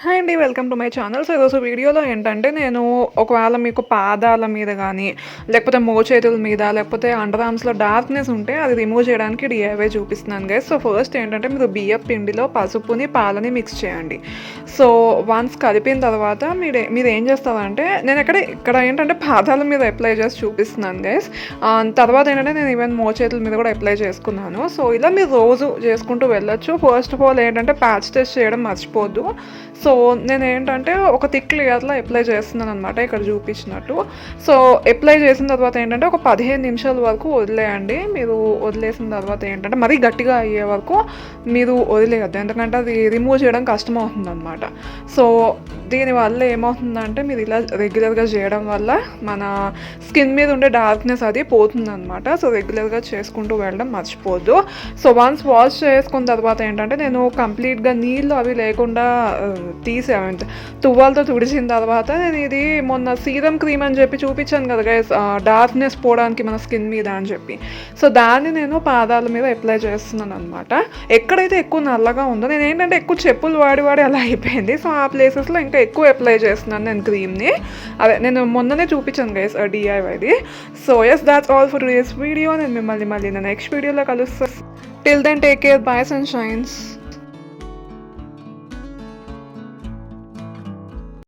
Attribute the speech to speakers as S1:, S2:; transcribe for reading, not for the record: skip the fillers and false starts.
S1: Hi అండి. Welcome to my channel. So ఈరోజు వీడియోలో ఏంటంటే నేను ఒకవేళ మీకు పాదాల మీద కానీ లేకపోతే మోచేతుల మీద లేకపోతే అండర్ ఆర్మ్స్లో డార్క్నెస్ ఉంటే అది రిమూవ్ చేయడానికి డిఐవై చూపిస్తున్నాను గైస్. సో ఫస్ట్ ఏంటంటే మీరు బియ్యం పిండిలో పసుపుని పాలని మిక్స్ చేయండి. సో వన్స్ కలిపిన తర్వాత మీరు ఏం చేస్తారంటే నేను ఇక్కడ ఏంటంటే పాదాల మీద అప్లై చేసి చూపిస్తున్నాను గైస్. తర్వాత ఏంటంటే నేను ఈవెన్ మోచేతుల మీద కూడా అప్లై చేసుకున్నాను. సో ఇలా మీరు రోజు చేసుకుంటూ వెళ్ళొచ్చు. ఫస్ట్ ఆఫ్ ఆల్ ఏంటంటే ప్యాచ్ టెస్ట్ చేయడం మర్చిపోద్దు. సో నేను ఏంటంటే ఒక థిక్ లేయర్లో అప్లై చేస్తున్నాను అనమాట, ఇక్కడ చూపించినట్టు. సో అప్లై చేసిన తర్వాత ఏంటంటే ఒక 15 నిమిషాల వరకు వదిలేయండి. మీరు వదిలేసిన తర్వాత ఏంటంటే మరీ గట్టిగా అయ్యే వరకు మీరు వదిలేయద్దు, ఎందుకంటే అది రిమూవ్ చేయడం కష్టం అవుతుంది అనమాట. సో దీనివల్ల ఏమవుతుందంటే మీరు ఇలా రెగ్యులర్గా చేయడం వల్ల మన స్కిన్ మీద ఉండే డార్క్నెస్ అది పోతుందన్నమాట. సో రెగ్యులర్గా చేసుకుంటూ వెళ్ళడం మర్చిపోద్దు. సో వన్స్ వాష్ చేసుకున్న తర్వాత ఏంటంటే నేను కంప్లీట్గా నీళ్ళు అవి లేకుండా తీసాను, తువ్వాలతో తుడిచిన తర్వాత నేను ఇది మొన్న సీరం క్రీమ్ అని చెప్పి చూపించాను కదా గైస్, డార్క్నెస్ పోవడానికి మన స్కిన్ మీద అని చెప్పి. సో దాన్ని నేను పాదాల మీద అప్లై చేస్తున్నాను అనమాట. ఎక్కడైతే ఎక్కువ నల్లగా ఉందో నేను ఏంటంటే ఎక్కువ చెప్పులు వాడి అలా అయిపోయింది. సో ఆ ప్లేసెస్లో ఇంకా ఎక్కువ అప్లై చేస్తున్నాను నేను క్రీమ్ని. అదే నేను మొన్ననే చూపించాను గైస్ డిఐవైది. So yes, that's all for today's video. నేను మిమ్మల్ని మళ్ళీ నెక్స్ట్ వీడియోలో కలుస్తాను. Till then take care, bye sun shines.